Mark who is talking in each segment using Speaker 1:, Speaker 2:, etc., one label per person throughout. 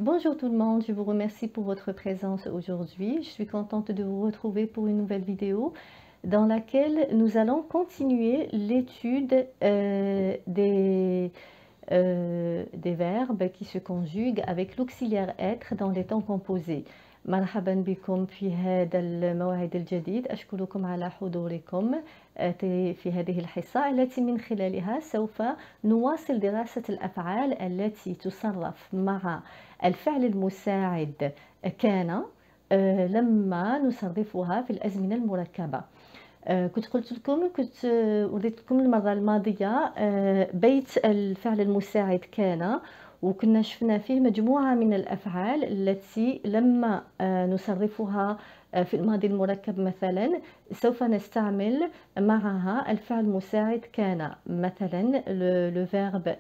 Speaker 1: Bonjour tout le monde, je vous remercie pour votre présence aujourd'hui. Je suis contente de vous retrouver pour une nouvelle vidéo dans laquelle nous allons continuer l'étude des verbes qui se conjuguent avec l'auxiliaire être dans les temps composés. مرحبا بكم في هذا الموعد الجديد. أشكركم على حضوركم في هذه الحصة التي من خلالها سوف نواصل دراسة الأفعال التي تصرف مع الفعل المساعد كان لما نصرفها في الأزمنة المركبة. كنت وريت لكم المرة الماضية بيت الفعل المساعد كان، وكنا شفنا فيه مجموعة من الأفعال التي لما نصرفها في الماضي المركب مثلا سوف نستعمل معها الفعل المساعد كان. مثلا le verbe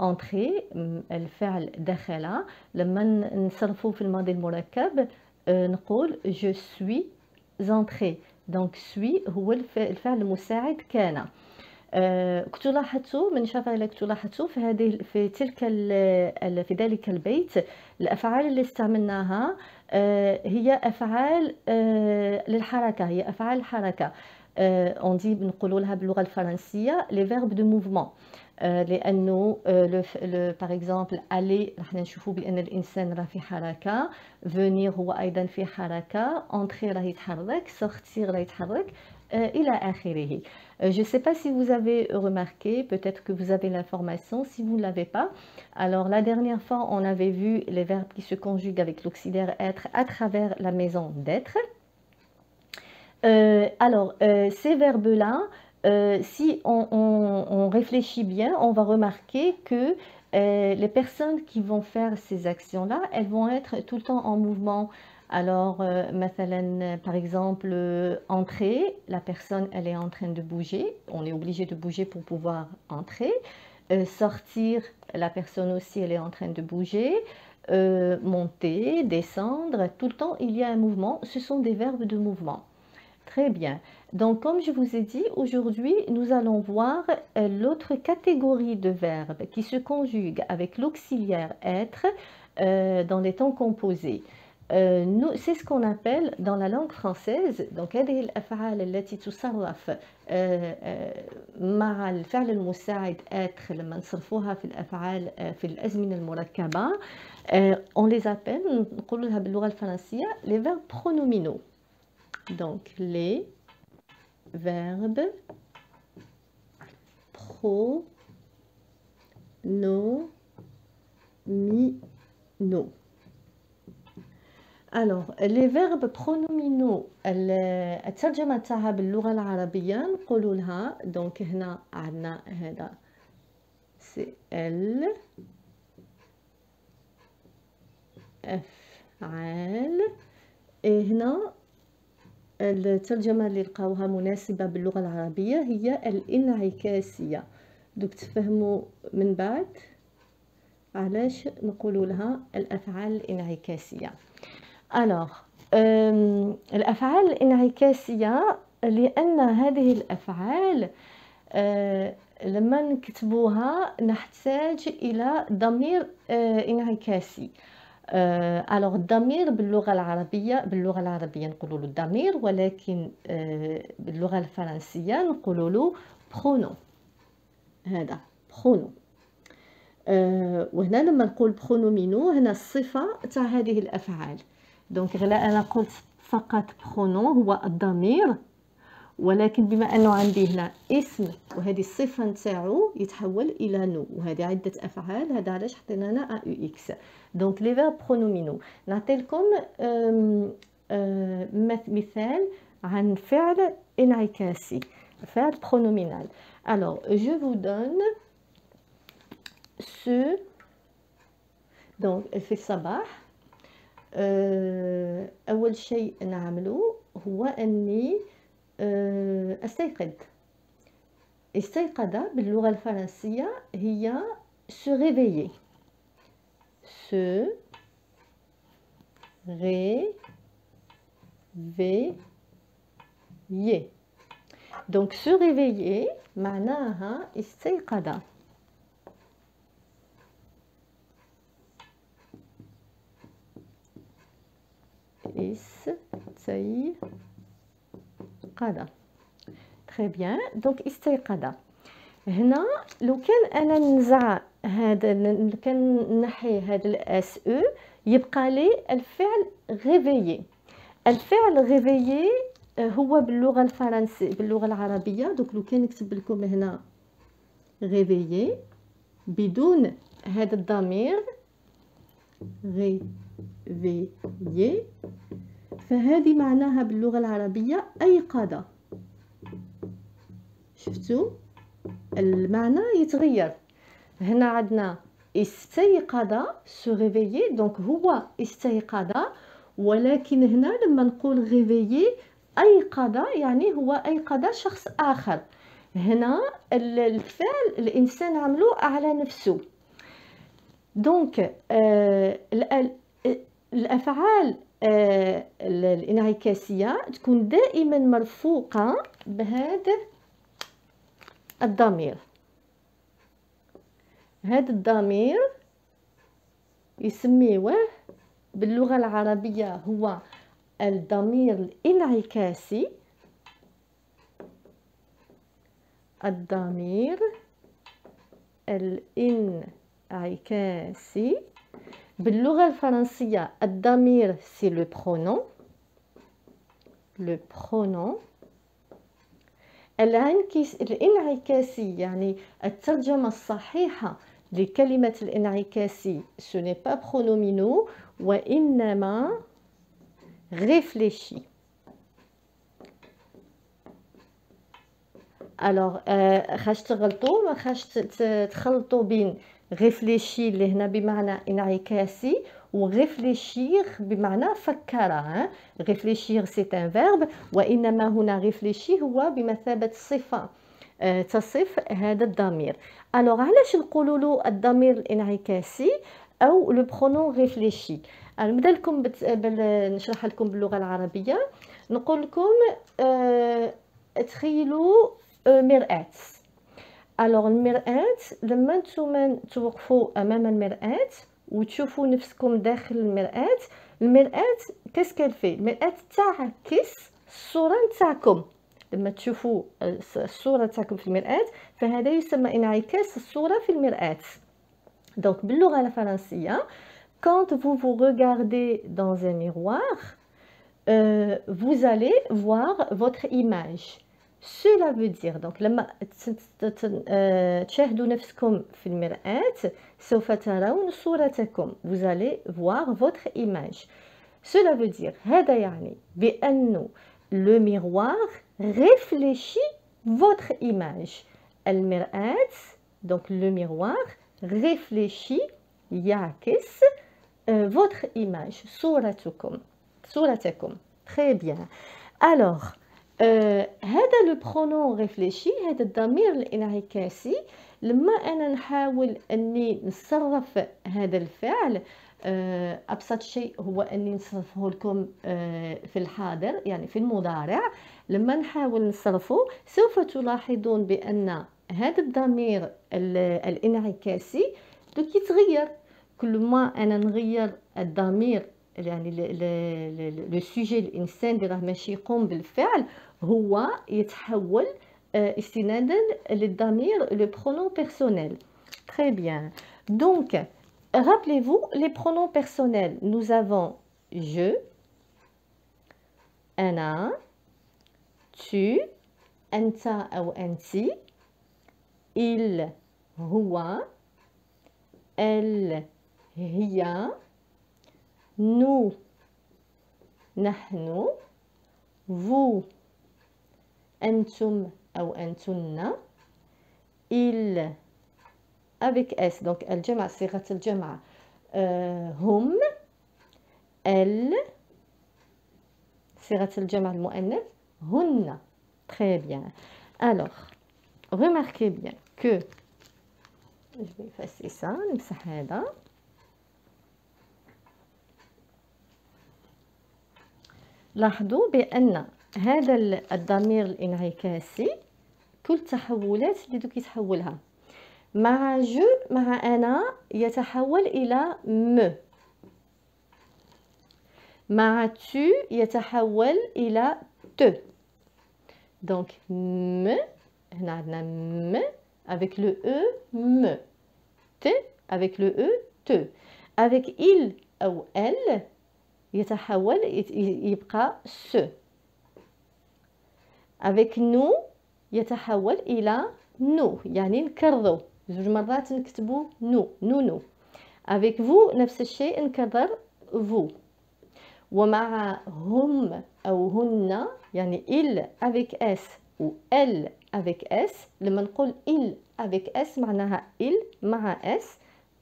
Speaker 1: entrer، الفعل دخل، لما نصرفه في الماضي المركب نقول je suis entré. دونك سوي هو الفعل المساعد كان. كنتوا لاحظتوا من شاف إلا كنتوا لاحظتوا في ذلك البيت الأفعال اللي استعملناها هي أفعال للحركة، هي أفعال الحركة. نقولوا لها باللغة الفرنسية les verbes de mouvement. لأنه par exemple aller راح نشوفوا بأن الإنسان راه في حركة، venir هو أيضا في حركة، entrer راه يتحرك، sortir راه يتحرك إلى آخره. Je ne sais pas si vous avez remarqué, peut-être que vous avez l'information, si vous ne l'avez pas. Alors la dernière fois, on avait vu les verbes qui se conjuguent avec l'auxiliaire être à travers la maison d'être. Ces verbes-là, si on réfléchit bien, on va remarquer que les personnes qui vont faire ces actions-là, elles vont être tout le temps en mouvement. Alors, par exemple, entrer, la personne, elle est en train de bouger. On est obligé de bouger pour pouvoir entrer. Sortir, la personne aussi, elle est en train de bouger. Monter, descendre, tout le temps, il y a un mouvement. Ce sont des verbes de mouvement. Très bien. Donc, comme je vous ai dit, aujourd'hui, nous allons voir l'autre catégorie de verbes qui se conjuguent avec l'auxiliaire être dans les temps composés. C'est ce qu'on appelle dans la langue française. Donc, هذه الأفعال التي تصرف مع الفعل المساعد être لما نصرفوها في الأفعال في الأزمنة المركبة. On les appelle، نقول لها باللغة الفرنسية les verbes pronominaux. Donc, les verbes pronominaux. Alors, les verbes pronominaux الترجمة تاعها باللغة العربية نقولوا لها. donc هنا عندنا هذا سي ال أفعال، هنا الترجمة اللي لقاوها مناسبة باللغة العربية هي الانعكاسية. دوك تفهموا من بعد علاش نقولوا لها الأفعال الانعكاسية. الأفعال الانعكاسية لأن هذه الأفعال لما نكتبوها نحتاج إلى ضمير انعكاسي. الضمير باللغة العربية نقولوا له الضمير، ولكن باللغة الفرنسية نقولوا له pronom. هذا pronom. وهنا لما نقول pronominaux هنا الصفة تاع هذه الأفعال. دونك غير أنا قلت فقط pronom هو الضمير، ولكن بما أنه عندي هنا اسم وهذه الصفة نتاعو يتحول إلى نو، وهذه عدة أفعال، هذا علاش حطينا لنا أ يو إكس. دونك لي فيرب برونومينو. نعطي لكم مثال عن فعل انعكاسي، فعل pronominal. Alors, je vous donne ce. Donc, في الصباح أول شيء نعمله هو أني استيقظ. استيقظ باللغة الفرنسية هي se réveiller. Se réveiller. Donc se réveiller معناها استيقظ. استيقظ. تري بيان. دونك استيقظ هنا لو كان انا ننزع هذا، كان نحي هذا الاس او، يبقى لي الفعل غيفيي. الفعل غيفيي هو باللغه الفرنسيه باللغه العربيه. دونك لو كان نكتب لكم هنا غيفيي بدون هذا الضمير غيفيي، فهذه معناها باللغه العربيه ايقظ. شفتوا المعنى يتغير. هنا عندنا استيقظ سو ريفيي، دونك هو استيقظ، ولكن هنا لما نقول ريفيي ايقظ يعني هو ايقظ شخص اخر. هنا الفعل الانسان عملوه على نفسه. دونك الافعال الانعكاسيه تكون دائما مرفوقه بهذا الضمير. هذا الضمير يسميوه باللغة العربية هو الضمير الانعكاسي. الضمير الانعكاسي. باللغة الفرنسية الضمير سي لو برونون. لو برونون. الانعكاسي يعني الترجمة الصحيحة لكلمة الانعكاسي ce n'est pas pronominaux وإنما réfléchi. alors خاش تغلطوا ما خاش تخلطوا بين réfléchi اللي هنا بمعنى انعكاسي و réfléchir بمعنى فكر. réfléchir c'est un verbe، وإنما هنا réfléchi هو بمثابة صفة تصف هذا الضمير. alors علاش نقولوا له الضمير الانعكاسي أو le pronom réfléchi؟ نبدا لكم نشرح لكم باللغة العربية. نقول لكم تخيلوا مرآة. alors المرآة لما نتوما توقفوا أمام المرآة وتشوفوا نفسكم داخل المرآة، المرآة كاسكال في؟ المرآة تعكس الصورة نتاعكم. لما تشوفوا الصورة تاعكم في المرآة فهذا يسمى انعكاس الصورة في المرآة. donc باللغة الفرنسية quand vous vous regardez dans un miroir vous allez voir votre image. cela veut dire donc لما تشاهدوا نفسكم في المرآة سوف ترون صورتكم. vous allez voir votre image. cela veut dire هذا يعني بأنه le miroir réfléchit votre image. المرآة donc le miroir réfléchit يعكس votre image صورتكم. très bien. alors هذا لو برونون ريفليشي، هذا الضمير الانعكاسي، لما انا نحاول اني نصرف هذا الفعل ابسط شيء هو اني نصرفه لكم في الحاضر يعني في المضارع. لما نحاول نصرفه سوف تلاحظون بان هذا الضمير الانعكاسي يتغير. كل ما انا نغير الضمير يعني لو سوجي الانسان اللي راه ماشي يقوم بالفعل هو يتحول استنادا للضمير لو برونون بيرسونيل. très bien. donc rappelez-vous les pronoms personnels. nous avons je, أنا، tu، أنت أو أنتِ، il هو، elle هي، nous نحن، vous أنتم أو أنتن، il avec s donc الجمع صيغة الجمع هم، elle صيغة الجمع المؤنث هن. très bien. alors remarquez bien que je vais effacer ça نمسح هذا. لاحظوا بأن هذا الضمير الانعكاسي كل التحولات اللي دوك يتحولها مع جو مع أنا يتحول إلى م. مع tu يتحول إلى te. Donc me هنا عندنا me avec le e me, te avec le e te. avec il أو elle يتحول يبقى se. avec nous يتحول إلى nous يعني نكرروا زوج مرات نكتبوا nous. avec vous نفس الشيء نكرر vous. ومع هم أو هن يعني il avec s و elle avec s. لما نقول il avec s معناها il مع s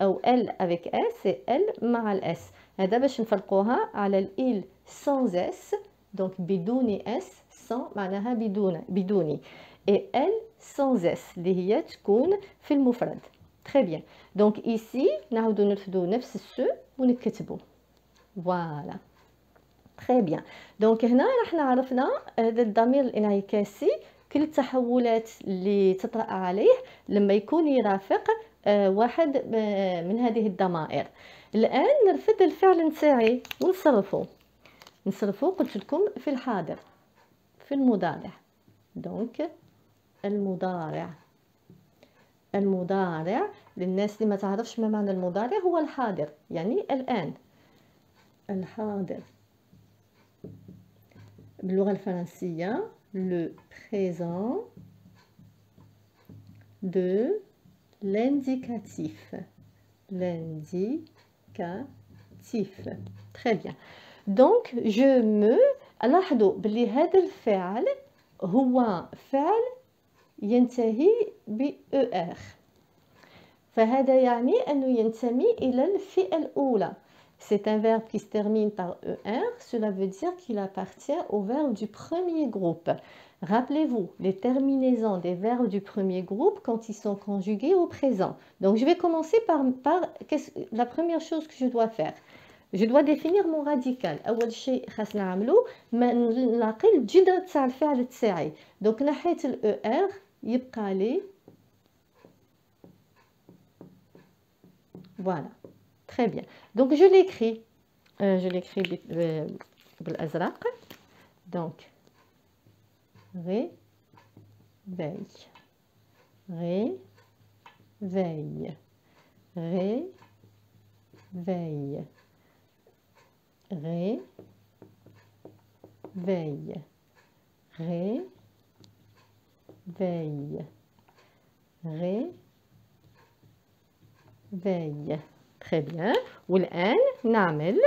Speaker 1: أو elle avec s et elle مع الاس. هذا باش نفرقوها على ال sans s donc بدون s sans معناها بدوني et elle sans s اللي هي تكون في المفرد. très bien. donc ici نعاودو نرفدو نفس السو ونكتبو voilà. très bien. donc هنا رحنا عرفنا هذا الضمير الانعكاسي كل التحولات اللي تطرأ عليه لما يكون يرافق واحد من هذه الضمائر. الآن نرفد الفعل نتاعي ونصرفه قلت لكم في الحاضر في المضارع. دونك المضارع للناس اللي ما تعرفش ما معنى المضارع هو الحاضر يعني الآن. الحاضر باللغة الفرنسية le présent de l'indicatif. très bien. donc je me لاحظوا بلي هذا الفعل هو فعل ينتهي ب er فهذا يعني أنه ينتمي إلى الفئة الأولى. c'est un verbe qui se termine par er, cela veut dire qu'il appartient au verbe du premier groupe. Rappelez-vous, les terminaisons des verbes du premier groupe quand ils sont conjugués au présent. Donc je vais commencer par la première chose que je dois faire. Je dois définir mon radical. أول شيء خاصنا نعملو ما نلاقي الجذر تاع الفعل تاعي. donc نحيت ال er يبقى لي voilà. très bien. donc je l'écris بالأزرق. donc réveil, réveil, réveil, réveil, réveil, réveil. très bien. والآن نعمل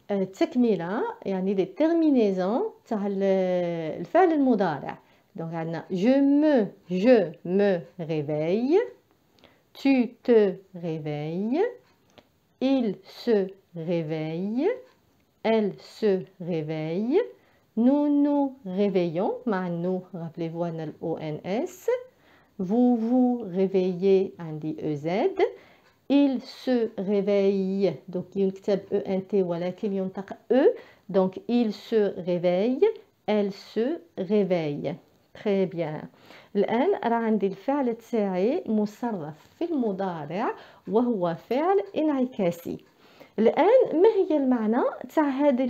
Speaker 1: تكملة يعني دي terminaisons تاع الفعل المضارع. donc عندنا je me réveille, tu te réveilles, il se réveille, elle se réveille, nous nous réveillons مع nous rappelez-vous أن ال ONS, vous vous réveillez عندي EZ, il se réveille donc يكتب ENT ولكن ينطق E donc il se réveille, elle se réveille. très bien. الآن راه عندي الفعل تاعي مصرف في المضارع وهو فعل انعكاسي. الآن ما هي المعنى تاع هذه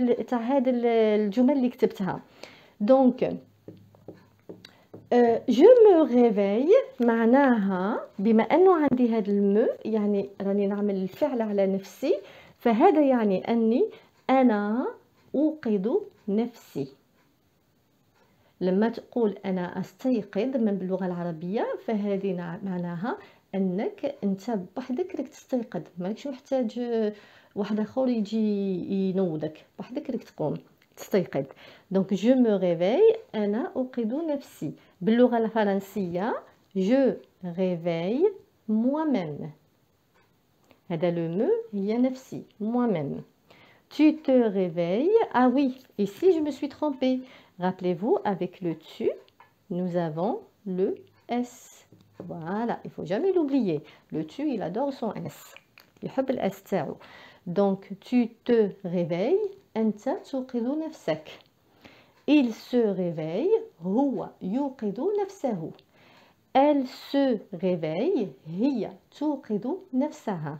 Speaker 1: الجمل اللي كتبتها؟ donc je me réveille معناها بما أنه عندي هذا المو يعني راني نعمل الفعل على نفسي فهذا يعني أني أنا أوقظ نفسي. لما تقول أنا أستيقظ من باللغة العربية فهذه معناها أنك أنت بوحدك راك تستيقظ ماكش محتاج واحد آخر يجي ينوضك بوحدك راك تقوم تستيقظ. donc je me réveille أنا أوقظ نفسي. باللغة الفرنسية je réveille moi-même. هذا le me هي نفسي moi-même. tu te réveilles. ah oui, ici je me suis trompée. rappelez-vous avec le tu nous avons le s. voilà, il faut jamais l'oublier. le tu il adore son s يحب الاس تاعو. donc tu te réveilles أنت توقظ نفسك. il se réveille هو يوقظ نفسه. elle se réveille هي توقظ نفسها.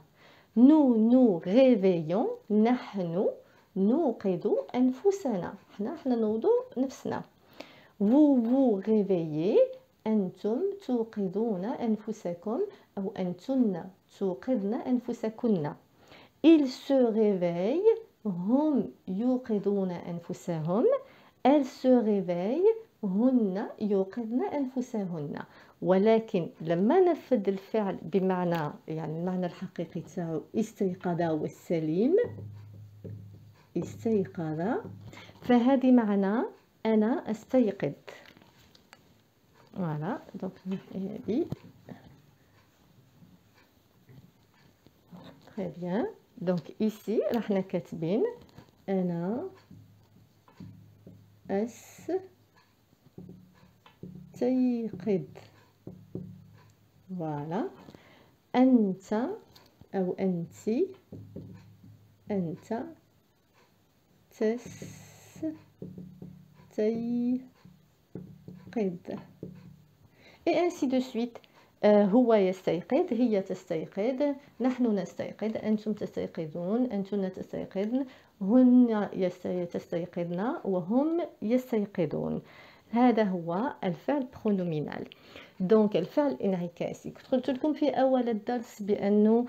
Speaker 1: nous nous réveillons نحن نوقظ أنفسنا. حنا نوضو نفسنا. vous vous réveillez. أنتم توقظون أنفسكم أو أنتن توقظن أنفسكن. ils se réveillent. هم يوقظون أنفسهم. elles se réveillent. هن يوقظن أنفسهن. ولكن لما نفذ الفعل بمعنى يعني المعنى الحقيقي تاعو استيقظ والسليم، استيقظ، فهذه معنى أنا أستيقظ. فوالا دونك هذه تري بيان. دونك ايسي راحنا كاتبين أنا أستيقظ. فوالا. أنت أو أنت، أنت تستيقظ. et ainsi de suite. هو يستيقظ، هي تستيقظ، نحن نستيقظ، أنتم تستيقظون، أنتن تستيقظن، هن تستيقظن، وهم يستيقظون. هذا هو الفعل برونومينال. دونك الفعل الانعكاسي قلت لكم في أول الدرس بأنه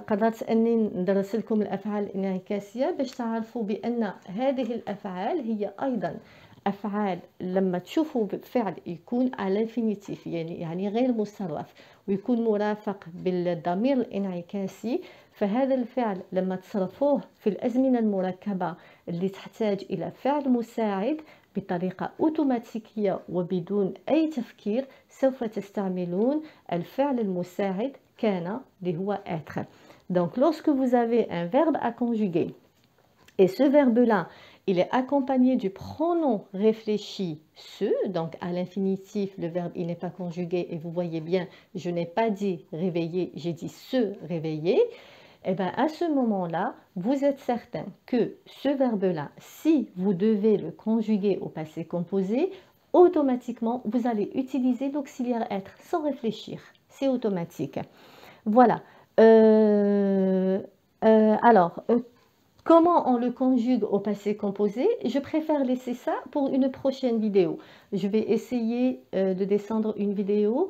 Speaker 1: قدرت أني ندرس لكم الأفعال الانعكاسية باش تعرفوا بأن هذه الأفعال هي أيضا أفعال لما تشوفوا فعل يكون على الانفينيتيف يعني غير مصرف ويكون مرافق بالضمير الانعكاسي، فهذا الفعل لما تصرفوه في الأزمنة المركبة اللي تحتاج إلى فعل مساعد بطريقة أوتوماتيكية وبدون أي تفكير سوف تستعملون الفعل المساعد كان اللي هو être. Donc lorsque vous avez un verbe à conjuguer et ce verbe-là il est accompagné du pronom réfléchi se, donc à l'infinitif, le verbe il n'est pas conjugué et vous voyez bien, je n'ai pas dit réveiller, j'ai dit se réveiller. Et bien à ce moment-là, vous êtes certain que ce verbe-là, si vous devez le conjuguer au passé composé, automatiquement vous allez utiliser l'auxiliaire être sans réfléchir, c'est automatique. Voilà. Comment on le conjugue au passé composé? Je préfère laisser ça pour une prochaine vidéo. Je vais essayer de descendre une vidéo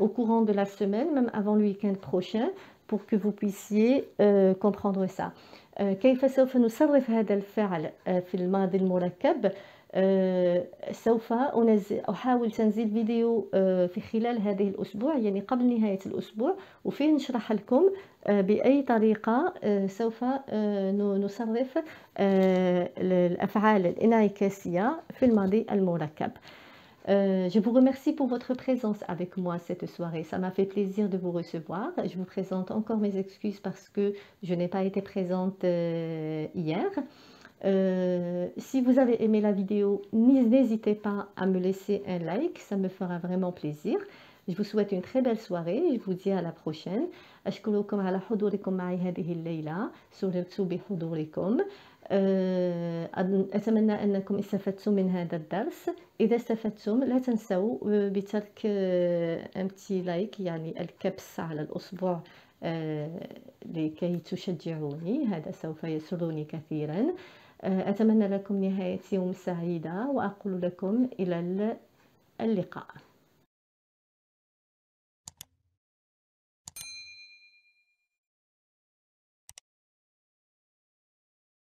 Speaker 1: au courant de la semaine, même avant le week-end prochain, pour que vous puissiez comprendre ça. كيف سوف نصرف هذا الفعل في الماضي المركب؟ سوف أحاول تنزيل فيديو في خلال هذه الأسبوع، يعني قبل نهاية الأسبوع، وفيه نشرح لكم بأي طريقة سوف نصرف الأفعال الانعكاسية في الماضي المركب. Je vous remercie pour votre présence avec moi cette soirée. Ça m'a fait plaisir de vous recevoir. Je vous présente encore mes excuses parce que je n'ai pas été présente hier. Si vous avez aimé la vidéo, n'hésitez pas à me laisser un like, ça me fera vraiment plaisir. Je vous souhaite une très belle soirée. Je vous dis à la prochaine. أشكركم على حضوركم معي هذه الليلة. سررت بحضوركم. أتمنى أنكم استفدتم من هذا الدرس. إذا استفدتم لا تنسوا بترك un petit like يعني الكبس على الأصبع لكي تشجعوني، هذا سوف يسرني كثيرا. أتمنى لكم نهاية يوم سعيدة وأقول لكم إلى اللقاء.